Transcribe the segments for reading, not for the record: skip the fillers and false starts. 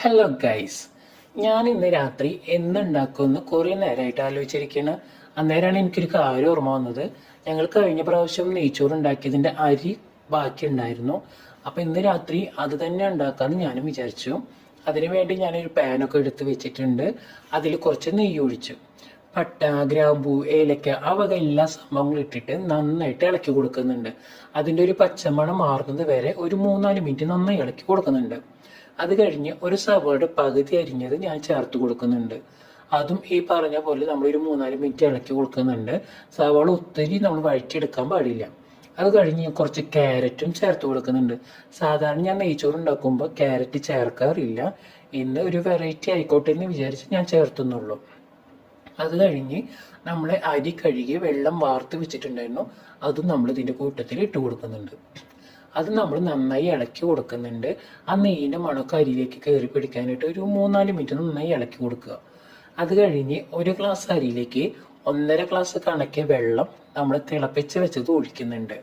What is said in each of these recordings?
Hello guys, ഞാൻ ഇന്ന് രാത്രി എന്തുണ്ടാക്കുമെന്ന് കുറേ നേരമായിട്ട് ആലോചിച്ചിരിക്കുകയാണ്. അന്നേരമാണ് എനിക്കൊരു കാര്യം ഓർമ്മ വന്നത്. ഞങ്ങൾ കഴിഞ്ഞ പ്രാവശ്യം നെയ്ച്ചോറ് ഉണ്ടാക്കിയതിൻ്റെ അരി ബാക്കി ഉണ്ടായിരുന്നു. അപ്പം ഇന്ന് രാത്രി അത് തന്നെ ഉണ്ടാക്കാമെന്ന് ഞാനും വിചാരിച്ചു. അതിനു വേണ്ടി ഞാനൊരു പാനൊക്കെ എടുത്ത് വെച്ചിട്ടുണ്ട്. അതിൽ കുറച്ച് നെയ്യ് ഒഴിച്ചു. പട്ട, ഗ്രാമ്പൂ, ഏലക്ക ആ വക എല്ലാ സംഭവങ്ങളും ഇട്ടിട്ട് നന്നായിട്ട് ഇളക്കി കൊടുക്കുന്നുണ്ട്. അതിൻ്റെ ഒരു പച്ചമണം മാറുന്നത് വരെ ഒരു 3-4 മിനിറ്റ് നന്നായി ഇളക്കി കൊടുക്കുന്നുണ്ട്. അത് കഴിഞ്ഞ് ഒരു സവോളയുടെ പകുതി അരിഞ്ഞത് ഞാൻ ചേർത്ത് കൊടുക്കുന്നുണ്ട്. അതും ഈ പറഞ്ഞ പോലെ നമ്മളൊരു 3-4 മിനിറ്റ് ഇളക്കി കൊടുക്കുന്നുണ്ട്. സവാള ഒത്തിരി നമ്മൾ വഴറ്റിയെടുക്കാൻ പാടില്ല. അത് കഴിഞ്ഞ് കുറച്ച് ക്യാരറ്റും ചേർത്ത് കൊടുക്കുന്നുണ്ട്. സാധാരണ ഞാൻ നെയ്ച്ചോറ് ഉണ്ടാക്കുമ്പോൾ ക്യാരറ്റ് ചേർക്കാറില്ല. ഇന്ന് ഒരു വെറൈറ്റി ആയിക്കോട്ടെ എന്ന് വിചാരിച്ച് ഞാൻ ചേർത്തുന്നുള്ളൂ. അത് കഴിഞ്ഞ് നമ്മൾ അരി കഴുകി വെള്ളം വാർത്ത് വെച്ചിട്ടുണ്ടായിരുന്നു. അതും നമ്മൾ ഇതിൻ്റെ കൂട്ടത്തിൽ ഇട്ട് കൊടുക്കുന്നുണ്ട്. അത് നമ്മൾ നന്നായി ഇളക്കി കൊടുക്കുന്നുണ്ട്. ആ നെയ്യിൻ്റെ മണമൊക്കെ അരിയിലേക്ക് കയറി പിടിക്കാനായിട്ട് ഒരു 3-4 മിനിറ്റ് നന്നായി ഇളക്കി കൊടുക്കുക. അത് കഴിഞ്ഞ് ഒരു ഗ്ലാസ് അരിയിലേക്ക് 1.5 ഗ്ലാസ് കണക്കിയ വെള്ളം നമ്മൾ തിളപ്പിച്ച് വെച്ചത് ഒഴിക്കുന്നുണ്ട്.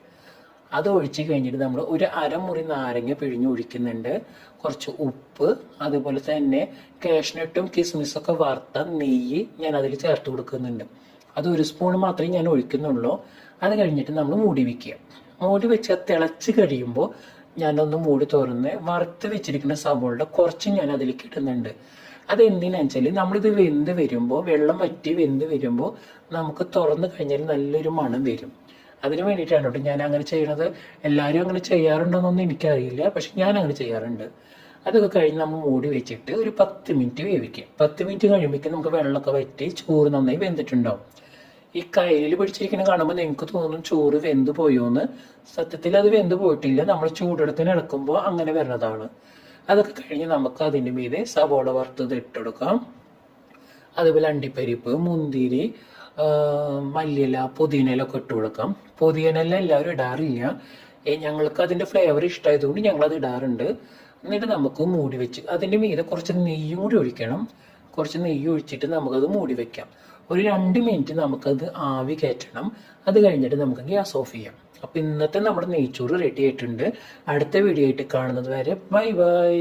അത് ഒഴിച്ച് കഴിഞ്ഞിട്ട് നമ്മൾ ഒരു അരമുറി നാരങ്ങ പിഴിഞ്ഞ് ഒഴിക്കുന്നുണ്ട്. കുറച്ച് ഉപ്പ്, അതുപോലെ തന്നെ കാഷ്നട്ടും കിസ്മിസൊക്കെ വറുത്ത നെയ്യ് ഞാൻ അതിൽ ചേർത്ത് കൊടുക്കുന്നുണ്ട്. അത് 1 സ്പൂൺ മാത്രമേ ഞാൻ ഒഴിക്കുന്നുള്ളൂ. അത് കഴിഞ്ഞിട്ട് നമ്മൾ മൂടി വയ്ക്കുക. മൂടി വെച്ച് തിളച്ച് കഴിയുമ്പോൾ ഞാനൊന്ന് മൂടി തുറന്ന് വറുത്ത് വെച്ചിരിക്കുന്ന സവോളയുടെ കുറച്ച് ഞാൻ അതിലേക്ക് ഇടുന്നുണ്ട്. അതെന്തിനാണെന്ന് വെച്ചാൽ നമ്മളിത് വെന്ത് വരുമ്പോൾ, വെള്ളം വറ്റി വെന്ത് വരുമ്പോൾ നമുക്ക് തുറന്ന് കഴിഞ്ഞാൽ നല്ലൊരു മണം വരും. അതിന് വേണ്ടിയിട്ടാണ് കേട്ടോ ഞാൻ അങ്ങനെ ചെയ്യണത്. എല്ലാവരും അങ്ങനെ ചെയ്യാറുണ്ടോയെന്നൊന്നും എനിക്കറിയില്ല, പക്ഷെ ഞാൻ അങ്ങനെ ചെയ്യാറുണ്ട്. അതൊക്കെ കഴിഞ്ഞ് നമ്മൾ മൂടി വെച്ചിട്ട് ഒരു 10 മിനിറ്റ് വേവിക്കുക. 10 മിനിറ്റ് കഴിയുമ്പോഴേക്കും നമുക്ക് വെള്ളമൊക്കെ വറ്റി ചോറ് നന്നായി വെന്തിട്ടുണ്ടാവും. ഈ കയ്യിൽ പിടിച്ചിരിക്കുന്ന കാണുമ്പോൾ നിങ്ങൾക്ക് തോന്നും ചോറ് വെന്ത് പോയോന്ന്. സത്യത്തിൽ അത് വെന്ത് പോയിട്ടില്ല. നമ്മൾ ചൂടെടുത്തിന് ഇളക്കുമ്പോൾ അങ്ങനെ വരുന്നതാണ്. അതൊക്കെ കഴിഞ്ഞ് നമുക്ക് അതിൻ്റെ മീതെ സവോള വറുത്തത് ഇട്ടെടുക്കാം. അതുപോലെ അണ്ടിപ്പരിപ്പ്, മുന്തിരി, മല്ലിയില, പുതിനയില ഒക്കെ ഇട്ട് കൊടുക്കാം. പുതിനയില എല്ലാവരും ഇടാറില്ല. ഞങ്ങൾക്ക് അതിൻ്റെ ഫ്ലേവർ ഇഷ്ടമായതുകൊണ്ട് ഞങ്ങളത് ഇടാറുണ്ട്. എന്നിട്ട് നമുക്ക് മൂടി വെച്ച് അതിൻ്റെ മീതെ കുറച്ച് നെയ്യും കൂടി ഒഴിക്കണം. കുറച്ച് നെയ്യ് ഒഴിച്ചിട്ട് നമുക്കത് മൂടി വെക്കാം. ഒരു 2 മിനിറ്റ് നമുക്കത് ആവി കയറ്റണം. അത് കഴിഞ്ഞിട്ട് നമുക്ക് ഗ്യാസ് ഓഫ് ചെയ്യാം. അപ്പം ഇന്നത്തെ നമ്മുടെ നെയ്ച്ചോറ് റെഡി ആയിട്ടുണ്ട്. അടുത്ത വീഡിയോ ആയിട്ട് കാണുന്നത് വരെ ബൈ ബൈ.